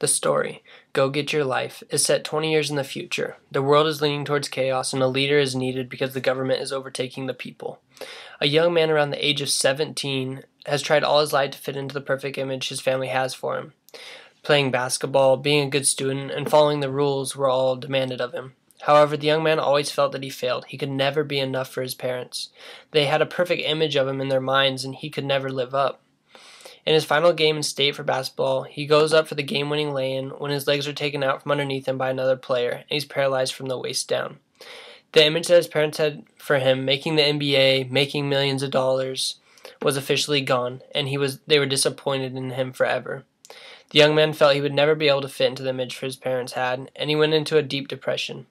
The story, Go Get Your Life, is set 20 years in the future. The world is leaning towards chaos, and a leader is needed because the government is overtaking the people. A young man around the age of 17 has tried all his life to fit into the perfect image his family has for him. Playing basketball, being a good student, and following the rules were all demanded of him. However, the young man always felt that he failed. He could never be enough for his parents. They had a perfect image of him in their minds, and he could never live up. In his final game in state for basketball, he goes up for the game-winning lay-in when his legs are taken out from underneath him by another player, and he's paralyzed from the waist down. The image that his parents had for him, making the NBA, making millions of dollars, was officially gone, and they were disappointed in him forever. The young man felt he would never be able to fit into the image his parents had, and he went into a deep depression.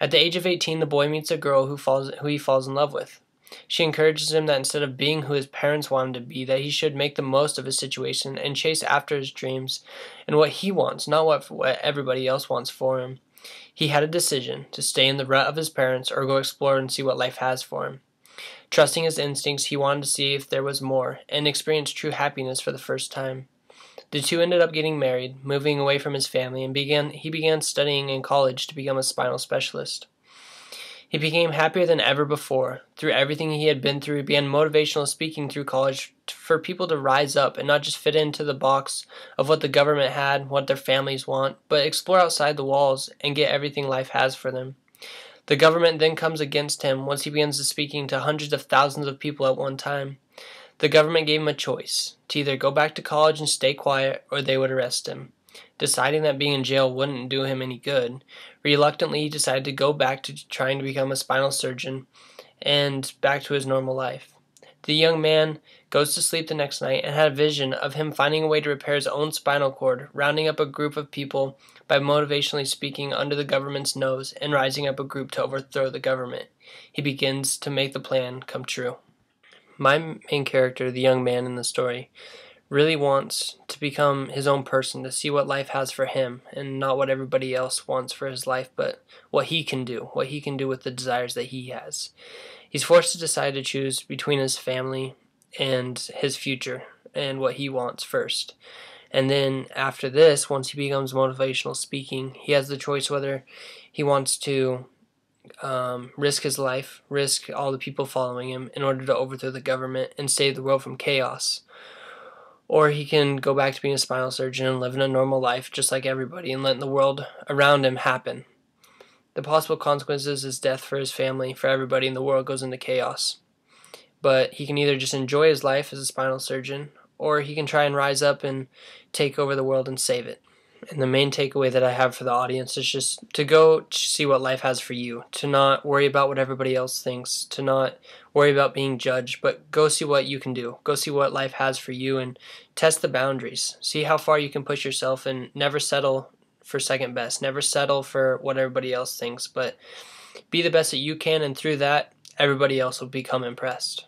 At the age of 18, the boy meets a girl who he falls in love with. She encourages him that instead of being who his parents want him to be, that he should make the most of his situation and chase after his dreams and what he wants, not what everybody else wants for him. He had a decision, to stay in the rut of his parents or go explore and see what life has for him. Trusting his instincts, he wanted to see if there was more and experience true happiness for the first time. The two ended up getting married, moving away from his family, and he began studying in college to become a spinal specialist. He became happier than ever before. Through everything he had been through, he began motivational speaking through college for people to rise up and not just fit into the box of what the government had, what their families want, but explore outside the walls and get everything life has for them. The government then comes against him once he begins speaking to hundreds of thousands of people at one time. The government gave him a choice, to either go back to college and stay quiet, or they would arrest him. Deciding that being in jail wouldn't do him any good, reluctantly he decided to go back to trying to become a spinal surgeon and back to his normal life. The young man goes to sleep the next night and had a vision of him finding a way to repair his own spinal cord, rounding up a group of people by motivationally speaking under the government's nose and rising up a group to overthrow the government. He begins to make the plan come true. My main character, the young man in the story, really wants to become his own person, to see what life has for him, and not what everybody else wants for his life, but what he can do with the desires that he has. He's forced to decide to choose between his family and his future, and what he wants first. And then after this, once he becomes motivational speaking, he has the choice whether he wants to risk his life, risk all the people following him in order to overthrow the government and save the world from chaos. Or he can go back to being a spinal surgeon and live in a normal life just like everybody and let the world around him happen. The possible consequences is death for his family, for everybody, and the world goes into chaos. But he can either just enjoy his life as a spinal surgeon, or he can try and rise up and take over the world and save it. And the main takeaway that I have for the audience is just to go see what life has for you, to not worry about what everybody else thinks, to not worry about being judged, but go see what you can do. Go see what life has for you and test the boundaries. See how far you can push yourself and never settle for second best. Never settle for what everybody else thinks, but be the best that you can, and through that, everybody else will become impressed.